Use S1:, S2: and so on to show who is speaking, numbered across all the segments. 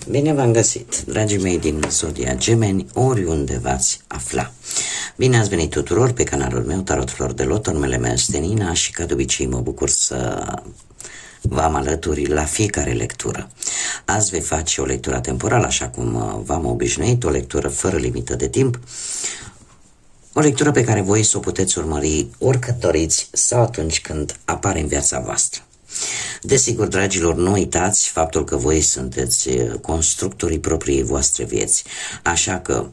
S1: Bine v-am găsit, dragii mei din Zodia Gemeni, oriunde v-ați afla. Bine ați venit tuturor pe canalul meu Tarot Flor de Lot, numele meu este Nina și ca de obicei mă bucur să v-am alături la fiecare lectură. Azi vei face o lectură temporală, așa cum v-am obișnuit, o lectură fără limită de timp, o lectură pe care voi să o puteți urmări oricât doriți sau atunci când apare în viața voastră. Desigur, dragilor, nu uitați faptul că voi sunteți constructorii propriei voastre vieți, așa că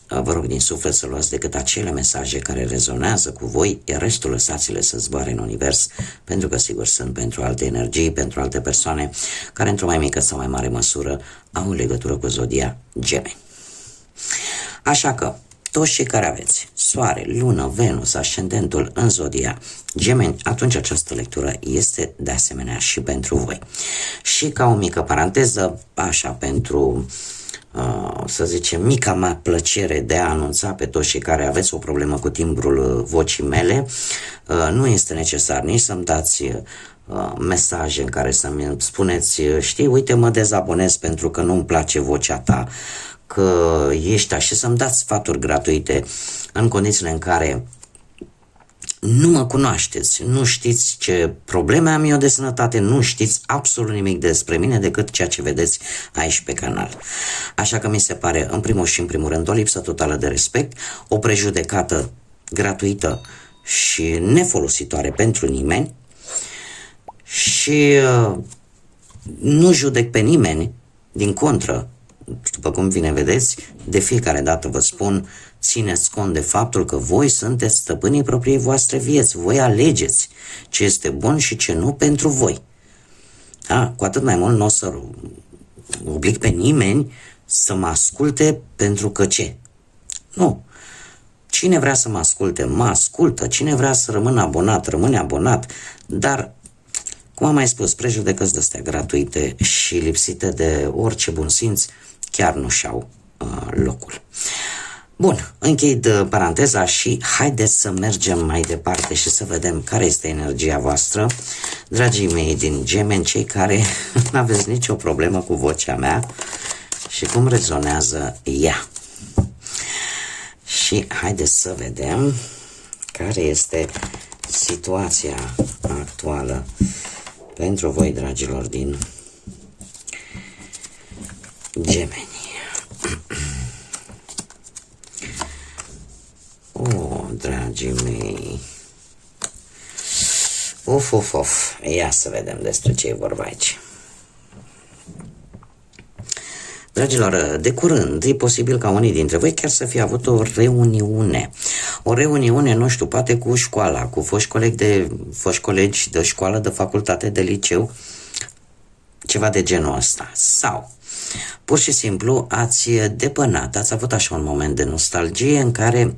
S1: vă rog din suflet să luați decât acele mesaje care rezonează cu voi, iar restul lăsați-le să zboare în univers, pentru că sigur sunt pentru alte energii, pentru alte persoane care într-o mai mică sau mai mare măsură au legătură cu Zodia Gemeni. Așa că toți cei care aveți Soare, Lună, Venus, ascendentul în Zodia Gemeni, atunci această lectură este de asemenea și pentru voi. Și ca o mică paranteză, așa pentru, să zicem, mica mea plăcere de a anunța pe toți cei care aveți o problemă cu timbrul vocii mele, nu este necesar nici să-mi dați mesaje în care să-mi spuneți, știi, uite, mă dezabonez pentru că nu-mi place vocea ta, că ești așa, și să-mi dați sfaturi gratuite în condițiile în care nu mă cunoașteți, nu știți ce probleme am eu de sănătate, nu știți absolut nimic despre mine decât ceea ce vedeți aici pe canal. Așa că mi se pare, în primul și în primul rând, o lipsă totală de respect, o prejudecată gratuită și nefolositoare pentru nimeni și nu judec pe nimeni, din contră. După cum bine vedeți, de fiecare dată vă spun, țineți cont de faptul că voi sunteți stăpânii propriei voastre vieți, voi alegeți ce este bun și ce nu pentru voi. Da? Cu atât mai mult nu o să oblig pe nimeni să mă asculte pentru că ce? Nu. Cine vrea să mă asculte, mă ascultă. Cine vrea să rămână abonat, rămâne abonat. Dar, cum am mai spus, prejudecăți de-astea gratuite și lipsite de orice bun simț chiar nu și-au locul. Bun, închid paranteza și haideți să mergem mai departe și să vedem care este energia voastră, dragii mei din Gemeni, cei care nu aveți nicio problemă cu vocea mea și cum rezonează ea. Și haideți să vedem care este situația actuală pentru voi, dragilor din Gemeni. Dragii mei. Of. Ia să vedem despre ce e vorba aici. Dragilor, de curând e posibil ca unii dintre voi chiar să fie avut o reuniune. O reuniune, nu știu, poate cu școala, cu foști colegi de școală, de facultate, de liceu, ceva de genul ăsta. Sau pur și simplu ați depănat, ați avut așa un moment de nostalgie în care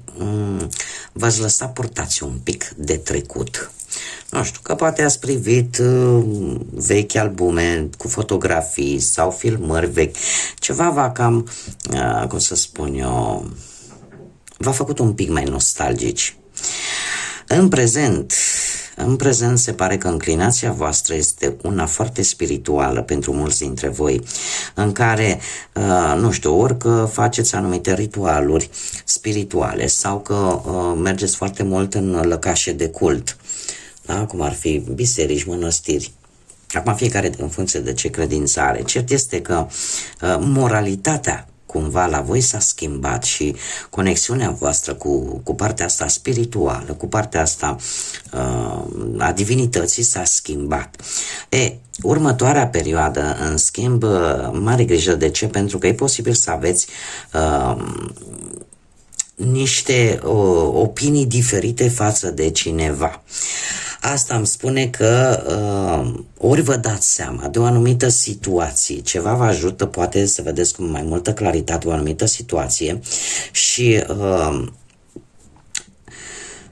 S1: v-ați lăsat purtați un pic de trecut. Nu știu, că poate ați privit vechi albume cu fotografii sau filmări vechi. Ceva va cam, cum să spun eu, v-a făcut un pic mai nostalgici. În prezent se pare că înclinația voastră este una foarte spirituală pentru mulți dintre voi, în care, nu știu, ori că faceți anumite ritualuri spirituale sau că mergeți foarte mult în lăcașe de cult, da? Cum ar fi biserici, mănăstiri. Acum fiecare în funcție de ce credință are. Cert este că moralitatea cumva la voi s-a schimbat și conexiunea voastră cu partea asta spirituală, cu partea asta a divinității s-a schimbat. Următoarea perioadă, în schimb, mare grijă. De ce? Pentru că e posibil să aveți niște opinii diferite față de cineva. Asta îmi spune că ori vă dați seama de o anumită situație, ceva vă ajută poate să vedeți cu mai multă claritate o anumită situație și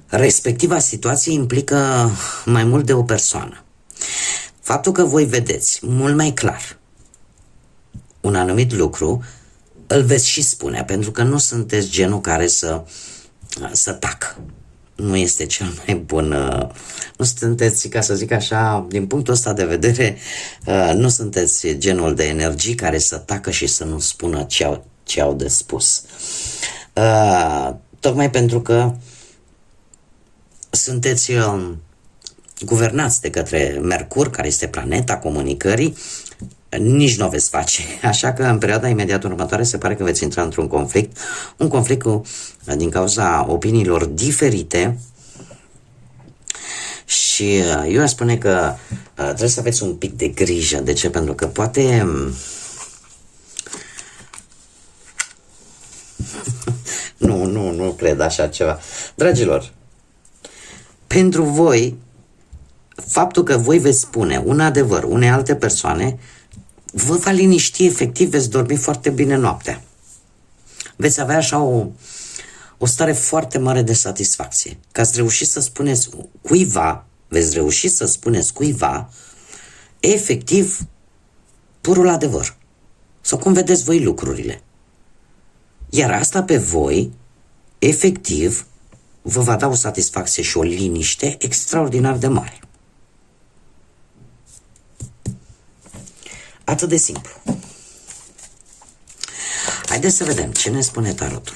S1: respectiva situație implică mai mult de o persoană. Faptul că voi vedeți mult mai clar un anumit lucru, îl veți și spune, pentru că nu sunteți genul care să tacă. nu este cel mai bun, nu sunteți, ca să zic așa, din punctul ăsta de vedere, nu sunteți genul de energii care să tacă și să nu spună ce au de spus. Tocmai pentru că sunteți guvernați de către Mercur, care este planeta comunicării, nici nu o veți face. Așa că în perioada imediat următoare se pare că veți intra într-un conflict, din cauza opiniilor diferite. Și eu aș spune că trebuie să aveți un pic de grijă. De ce? Pentru că poate nu cred așa ceva. Dragilor, pentru voi, faptul că voi veți spune un adevăr unei alte persoane vă va liniști, efectiv veți dormi foarte bine noaptea. Veți avea așa o stare foarte mare de satisfacție. Că ați reușit să spuneți cuiva, veți reuși să spuneți cuiva, efectiv, purul adevăr. Sau cum vedeți voi lucrurile. Iar asta pe voi, efectiv, vă va da o satisfacție și o liniște extraordinar de mare. Atât de simplu. Haideți să vedem ce ne spune tarotul.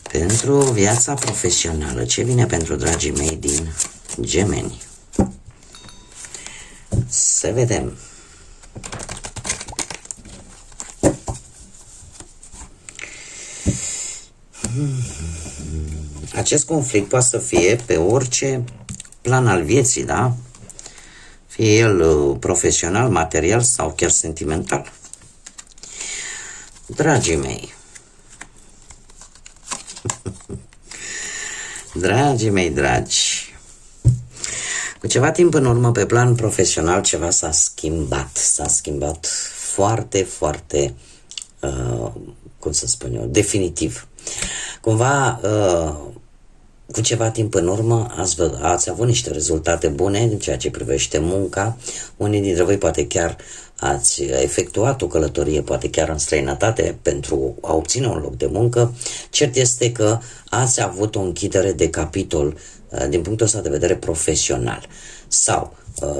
S1: Pentru viața profesională, ce vine pentru dragii mei din Gemeni? Să vedem. Acest conflict poate să fie pe orice plan al vieții, da? Fie el profesional, material sau chiar sentimental. Dragii mei, dragii mei dragi, cu ceva timp în urmă, pe plan profesional, ceva s-a schimbat foarte, foarte, cum să spun eu, definitiv. Cumva, cu ceva timp în urmă ați avut niște rezultate bune în ceea ce privește munca. Unii dintre voi poate chiar ați efectuat o călătorie, poate chiar în străinătate, pentru a obține un loc de muncă. Cert este că ați avut o închidere de capitol din punctul ăsta de vedere profesional. Sau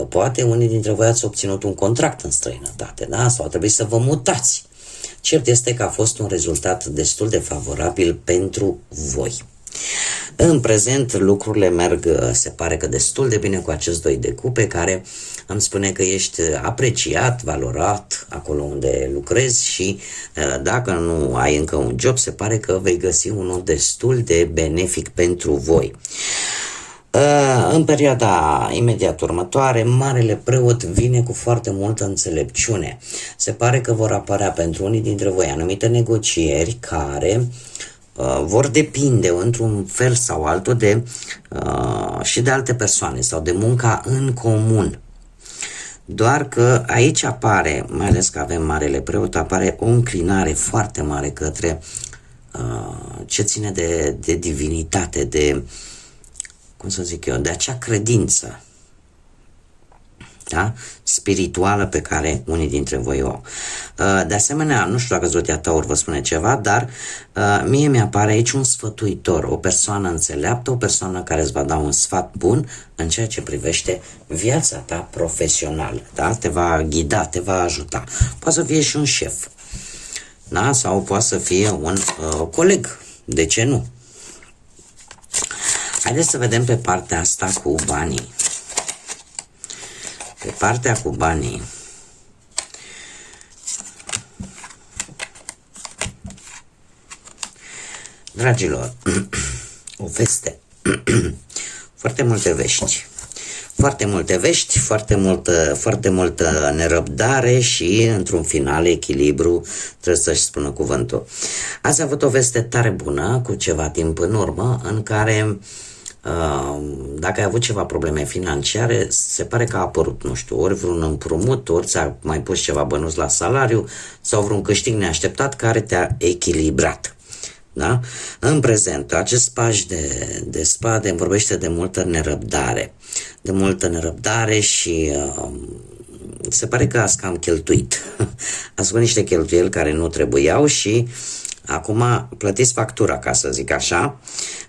S1: poate unii dintre voi ați obținut un contract în străinătate, da? Sau a trebuit să vă mutați. Cert este că a fost un rezultat destul de favorabil pentru voi. În prezent lucrurile merg, se pare că destul de bine cu acest 2 de cupe, care îmi spune că ești apreciat, valorat acolo unde lucrezi și dacă nu ai încă un job, se pare că vei găsi unul destul de benefic pentru voi. În perioada imediat următoare, Marele Preot vine cu foarte multă înțelepciune. Se pare că vor apărea pentru unii dintre voi anumite negocieri care vor depinde într-un fel sau altul și de alte persoane sau de munca în comun. Doar că aici apare, mai ales că avem Marele Preot, apare o înclinare foarte mare către ce ține de divinitate, de, cum să zic eu, de acea credință, da? Spirituală pe care unii dintre voi o au. De asemenea, nu știu dacă Zodia Taur vă spune ceva, dar mie mi-apare aici un sfătuitor, o persoană înțeleaptă, o persoană care îți va da un sfat bun în ceea ce privește viața ta profesională, da? Te va ghida, te va ajuta. Poate să fie și un șef, da? Sau poate să fie un coleg, de ce nu? Haideți să vedem pe partea asta cu banii. Pe partea cu banii, dragilor, o veste, foarte multe vești, foarte multă nerăbdare și, într-un final, echilibru, trebuie să-și spună cuvântul. Ați avut o veste tare bună cu ceva timp în urmă, în care dacă ai avut ceva probleme financiare, se pare că a apărut, nu știu, ori vreun împrumut, ori ți-a mai pus ceva bănuți la salariu sau vreun câștig neașteptat care te-a echilibrat. Da? În prezent, acest paj de spade îmi vorbește de multă nerăbdare și se pare că ați cam cheltuit. Ați făcut niște cheltuieli care nu trebuiau și Acum plătiți factura, ca să zic așa.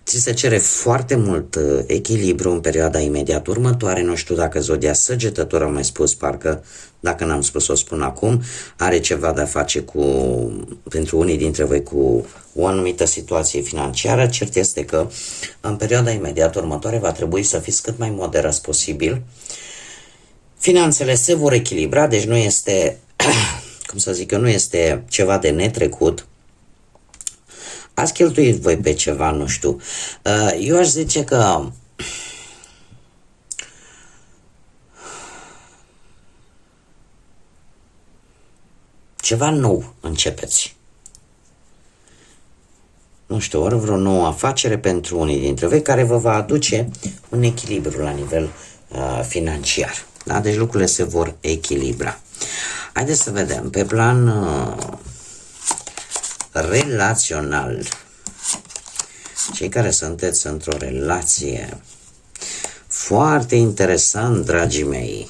S1: Ți se cere foarte mult echilibru în perioada imediat următoare. Nu știu dacă zodia Săgetător, am mai spus, parcă, dacă n-am spus, o spun acum, are ceva de a face cu, pentru unii dintre voi, cu o anumită situație financiară. Cert este că în perioada imediat următoare va trebui să fiți cât mai moderați posibil. Finanțele se vor echilibra, deci nu este, cum să zic eu, nu este ceva de netrecut. Ați cheltuit voi pe ceva, nu știu. Eu aș zice că ceva nou începeți. Nu știu, ori vreo nouă afacere pentru unii dintre voi care vă va aduce un echilibru la nivel financiar. Da? Deci lucrurile se vor echilibra. Haideți să vedem. Pe plan relațional, cei care sunteți într-o relație, foarte interesant, dragii mei.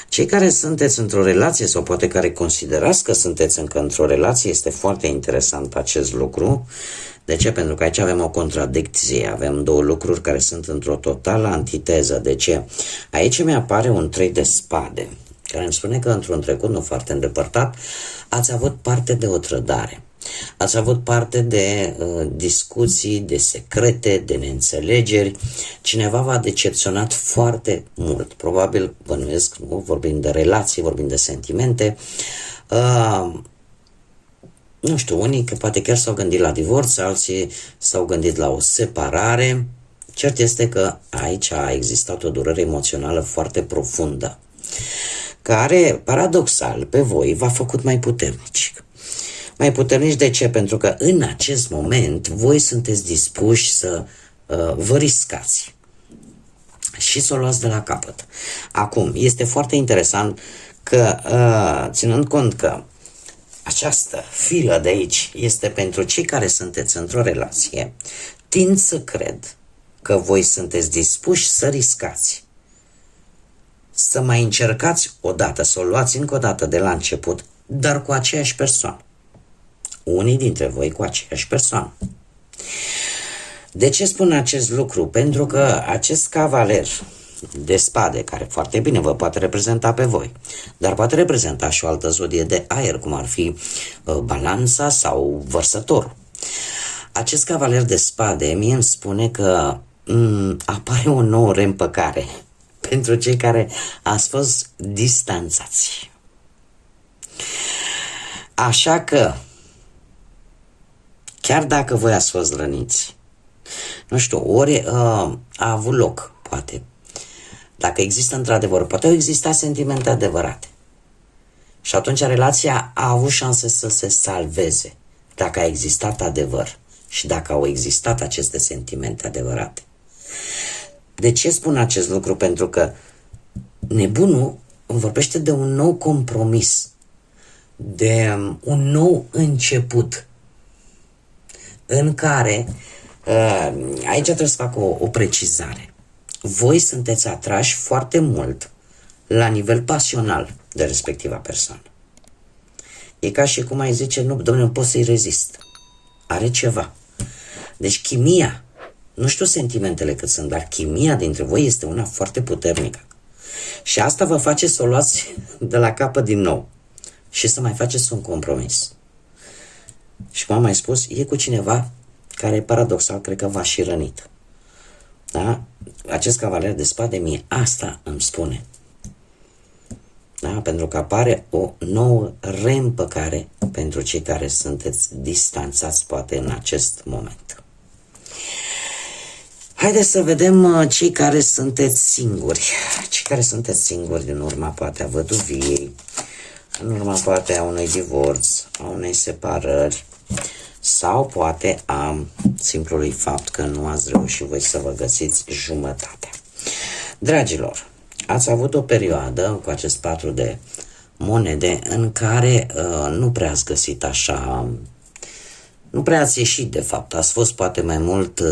S1: Cei care sunteți într-o relație sau poate care considerați că sunteți încă într-o relație, este foarte interesant acest lucru. De ce? Pentru că aici avem o contradicție, avem două lucruri care sunt într-o totală antiteză. De ce? Aici mi apare un 3 de spade, care îmi spune că într-un trecut nu foarte îndepărtat ați avut parte de o trădare. Ați avut parte de discuții, de secrete, de neînțelegeri. Cineva v-a decepționat foarte mult. Probabil, bănuiesc, nu? Vorbim de relații, vorbim de sentimente. Nu știu, unii că poate chiar s-au gândit la divorț, alții s-au gândit la o separare. Cert este că aici a existat o durere emoțională foarte profundă, care, paradoxal, pe voi v-a făcut mai puternici. Mai puternici de ce? Pentru că în acest moment voi sunteți dispuși să vă riscați și să o luați de la capăt. Acum, este foarte interesant că, ținând cont că această filă de aici este pentru cei care sunteți într-o relație, tind să cred că voi sunteți dispuși să riscați, să mai încercați odată, să o luați încă o dată de la început, dar cu aceeași persoană. Unii dintre voi cu aceeași persoană. De ce spun acest lucru? Pentru că acest cavaler de spade, care foarte bine vă poate reprezenta pe voi, dar poate reprezenta și o altă zodie de aer, cum ar fi Balanța sau Vărsătorul. Acest cavaler de spade mie îmi spune că apare o nouă reîmpăcare pentru cei care ați fost distanțați. Așa că, chiar dacă voi ați fost răniți, nu știu, ori a avut loc, poate, dacă există într-adevăr, poate au existat sentimente adevărate. Și atunci relația a avut șanse să se salveze, dacă a existat adevăr și dacă au existat aceste sentimente adevărate. De ce spun acest lucru? Pentru că nebunul îmi vorbește de un nou compromis, de un nou început, în care, aici trebuie să fac o precizare. Voi sunteți atrași foarte mult la nivel pasional de respectiva persoană. E ca și cum ai zice, nu, domnule, nu pot să-i rezist. Are ceva. Deci chimia, nu știu sentimentele cât sunt, dar chimia dintre voi este una foarte puternică. Și asta vă face să o luați de la capăt din nou și să mai faceți un compromis. Și cum am mai spus, e cu cineva care, paradoxal, cred că v-a și rănit. Da? Acest cavaler de spade mie asta îmi spune. Da? Pentru că apare o nouă reîmpăcare pentru cei care sunteți distanțați poate în acest moment. Haideți să vedem cei care sunteți singuri. Cei care sunteți singuri din urma poate a văduviei, în urma poate a unui divorț, a unei separări, sau poate a simplului fapt că nu ați reușit voi să vă găsiți jumătatea. Dragilor, ați avut o perioadă cu acest 4 de monede în care nu prea ați găsit așa, nu prea ați ieșit de fapt, ați fost poate mai mult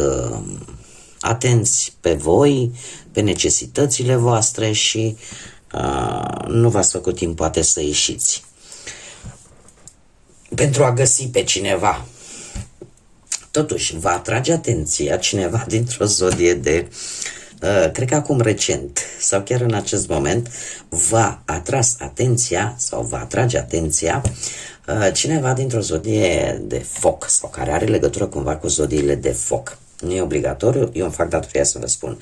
S1: atenți pe voi, pe necesitățile voastre și nu v-ați făcut timp poate să ieșiți. pentru a găsi pe cineva. Totuși, va atrage atenția cineva dintr-o zodie de, cred că acum recent, sau chiar în acest moment, va atras atenția, sau va atrage atenția cineva dintr-o zodie de foc, sau care are legătură cumva cu zodiile de foc. Nu e obligatoriu, eu îmi fac datoria să vă spun.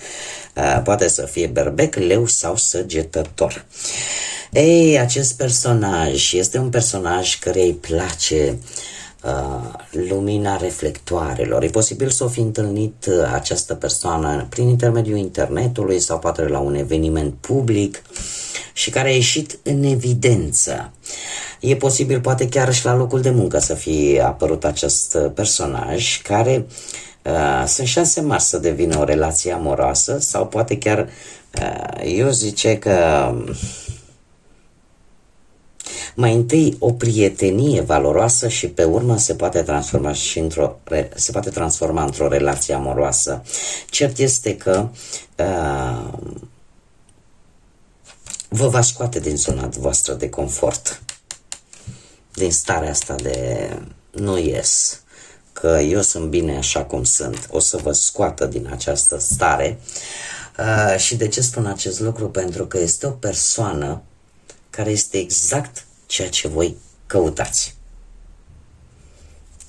S1: Poate să fie berbec, leu sau săgetător. Ei, acest personaj este un personaj care îi place lumina reflectoarelor. E posibil să o fi întâlnit această persoană prin intermediul internetului sau poate la un eveniment public și care a ieșit în evidență. E posibil poate chiar și la locul de muncă să fie apărut acest personaj care sunt șanse mari să devină o relație amoroasă sau poate chiar eu zice că mai întâi o prietenie valoroasă și pe urmă se poate transforma într-o relație amoroasă. Cert este că vă va scoate din zona voastră de confort, din starea asta de nu ies, că eu sunt bine așa cum sunt. O să vă scoată din această stare. Și de ce spun acest lucru? Pentru că este o persoană care este exact ceea ce voi căutați.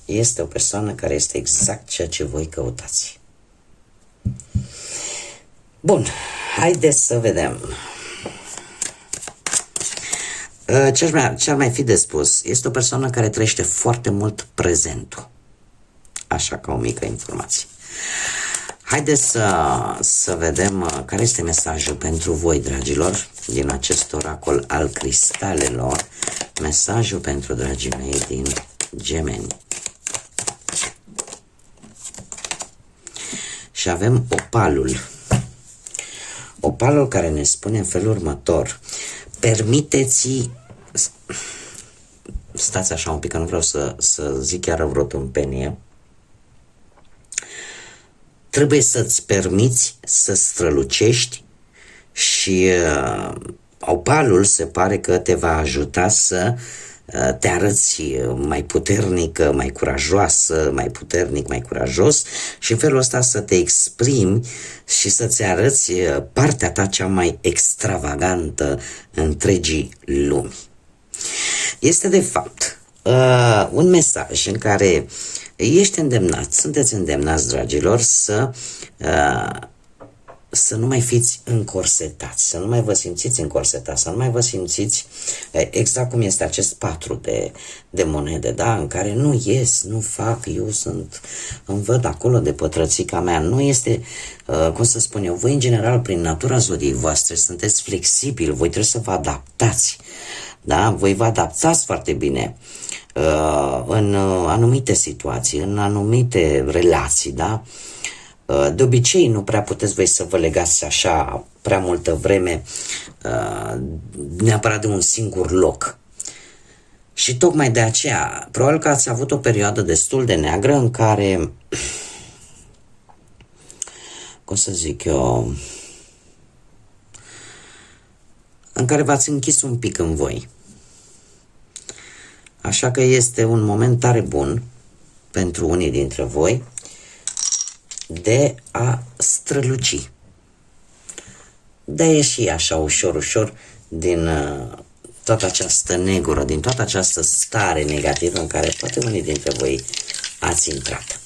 S1: Este o persoană care este exact ceea ce voi căutați. Bun, haideți să vedem. Ce ar mai fi de spus? Este o persoană care trăiește foarte mult prezentul. Așa, ca o mică informație. Haideți să vedem care este mesajul pentru voi, dragilor, din acest oracol al cristalelor. Mesajul pentru dragii mei din Gemeni. Și avem opalul. Opalul care ne spune în felul următor. Permiteți... Stați așa un pic, că nu vreau să zic chiar vreo tâmpenie. Trebuie să-ți permiți să strălucești și opalul se pare că te va ajuta să te arăți mai puternică, mai curajoasă, mai puternic, mai curajos și în felul ăsta să te exprimi și să-ți arăți partea ta cea mai extravagantă întregii lumi. Este de fapt un mesaj în care ești îndemnat, sunteți îndemnați, dragilor, să nu mai fiți încorsetați, să nu mai vă simțiți încorsetați, să nu mai vă simțiți exact cum este acest patru de monede, da? În care nu ies, nu fac, îmi văd acolo de pătrățica mea. Nu este, cum să spun eu, voi în general, prin natura zodiei voastre, sunteți flexibili, voi trebuie să vă adaptați, da? Voi vă adaptați foarte bine în anumite situații, în anumite relații, da? De obicei nu prea puteți voi să vă legați așa prea multă vreme neapărat de un singur loc. Și tocmai de aceea, probabil că ați avut o perioadă destul de neagră în care, cum să zic eu, în care v-ați închis un pic în voi. Așa că este un moment tare bun pentru unii dintre voi de a străluci, de a ieși așa ușor, ușor din toată această negură, din toată această stare negativă în care poate unii dintre voi ați intrat.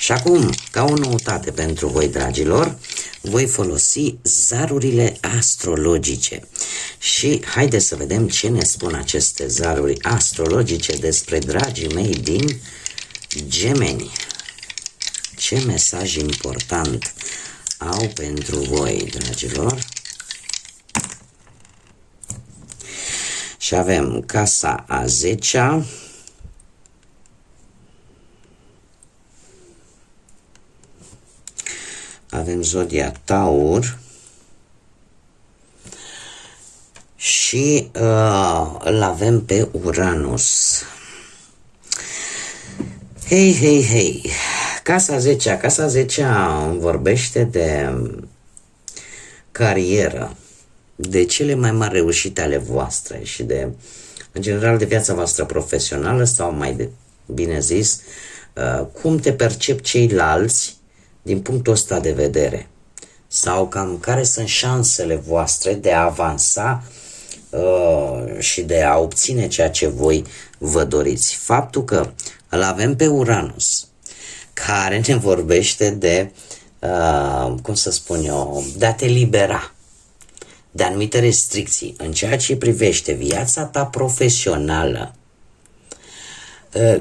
S1: Și acum, ca o noutate pentru voi, dragilor, voi folosi zarurile astrologice. Și haideți să vedem ce ne spun aceste zaruri astrologice despre dragii mei din Gemeni. Ce mesaj important au pentru voi, dragilor? Și avem casa a 10-a, avem zodia Taur și îl avem pe Uranus. Hei, casa 10-a, casa 10-a vorbește de carieră, de cele mai mari reușite ale voastre și de în general de viața voastră profesională sau mai bine zis, cum te percep ceilalți din punctul ăsta de vedere sau cam care sunt șansele voastre de a avansa și de a obține ceea ce voi vă doriți. Faptul că îl avem pe Uranus, care ne vorbește de, cum să spun eu, de a te libera de anumite restricții în ceea ce privește viața ta profesională.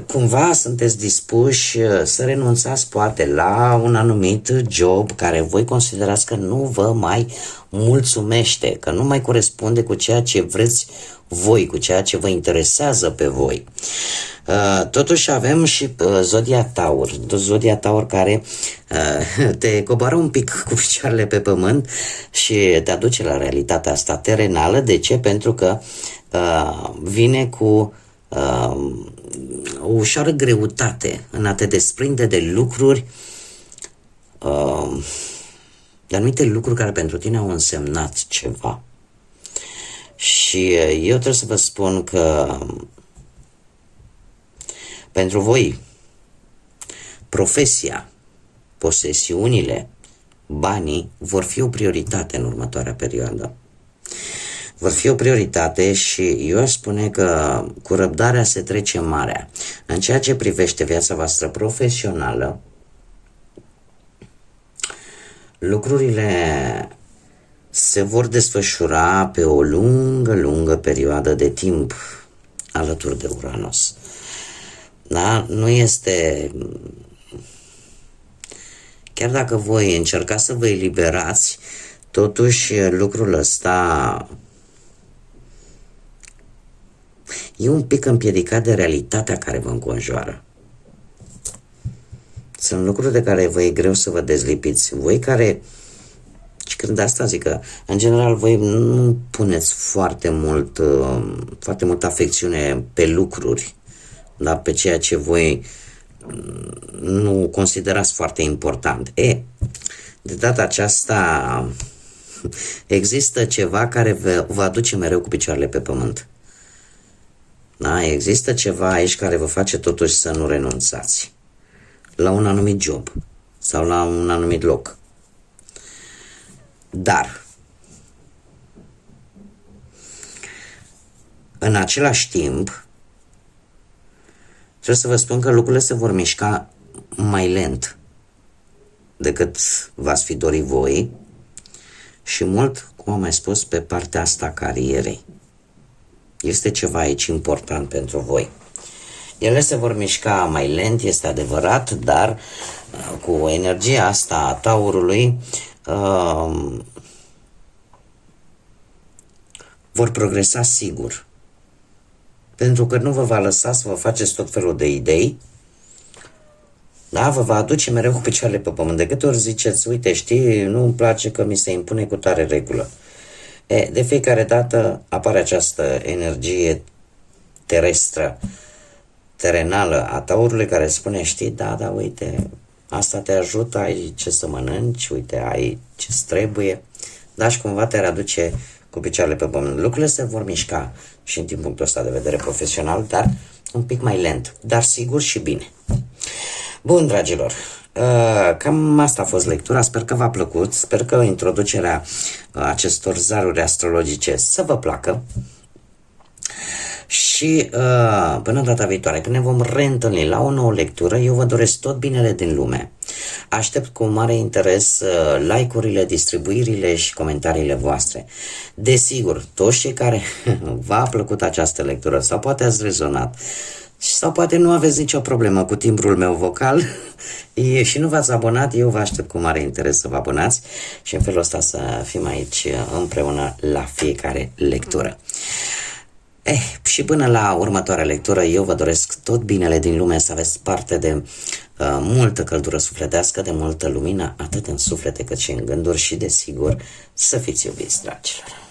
S1: Cumva sunteți dispuși să renunțați poate la un anumit job care voi considerați că nu vă mai mulțumește, că nu mai corespunde cu ceea ce vreți voi, cu ceea ce vă interesează pe voi. Totuși avem și Zodia Taur care te coboară un pic cu picioarele pe pământ și te aduce la realitatea asta terenală. De ce? Pentru că vine cu o ușoară greutate în a te desprinde de lucruri, de anumite lucruri care pentru tine au însemnat ceva. Și eu trebuie să vă spun că pentru voi profesia, posesiunile, banii vor fi o prioritate în următoarea perioadă. Vor fi o prioritate și eu aș spune că cu răbdarea se trece marea. În ceea ce privește viața voastră profesională, lucrurile se vor desfășura pe o lungă perioadă de timp alături de Uranus. Da? Nu este... Chiar dacă voi încercați să vă eliberați, totuși lucrul ăsta e un pic împiedicat de realitatea care vă înconjoară. Sunt lucruri de care vă e greu să vă dezlipiți. Voi care, și când asta zic că, în general, voi nu puneți foarte multă afecțiune pe lucruri, da? Pe ceea ce voi nu considerați foarte important. De data aceasta există ceva care vă aduce mereu cu picioarele pe pământ. Da? Există ceva aici care vă face totuși să nu renunțați la un anumit job sau la un anumit loc. Dar în același timp trebuie să vă spun că lucrurile se vor mișca mai lent decât v-ați fi dorit voi și mult, cum am mai spus, pe partea asta a carierei. Este ceva aici important pentru voi. Ele se vor mișca mai lent, este adevărat, dar cu energia asta a Taurului vor progresa sigur. Pentru că nu vă va lăsa să vă faceți tot felul de idei, da? Vă va aduce mereu cu picioarele pe pământ. De câte ori ziceți, uite, știi, nu-mi place că mi se impune cu tare regulă. De fiecare dată apare această energie terestră, terenală a Taurului care spune, știi, da, uite, asta te ajută, ai ce să mănânci, uite, ai ce-ți trebuie, da, și cumva te readuce cu picioarele pe pământ. Lucrurile se vor mișca și din punctul ăsta de vedere profesional, dar un pic mai lent, dar sigur și bine. Bun, dragilor, cam asta a fost lectura, sper că v-a plăcut, sper că introducerea acestor zaruri astrologice să vă placă și până data viitoare, când ne vom reîntâlni la o nouă lectură, eu vă doresc tot binele din lume. Aștept cu mare interes like-urile, distribuirile și comentariile voastre. Desigur, toți cei care v-a plăcut această lectură sau poate ați rezonat sau poate nu aveți nicio problemă cu timbrul meu vocal și nu v-ați abonat, eu vă aștept cu mare interes să vă abonați și în felul ăsta să fim aici împreună la fiecare lectură. Și până la următoarea lectură, eu vă doresc tot binele din lume, să aveți parte de multă căldură sufletească, de multă lumină, atât în suflete cât și în gânduri și, desigur, să fiți iubiți, dragilor.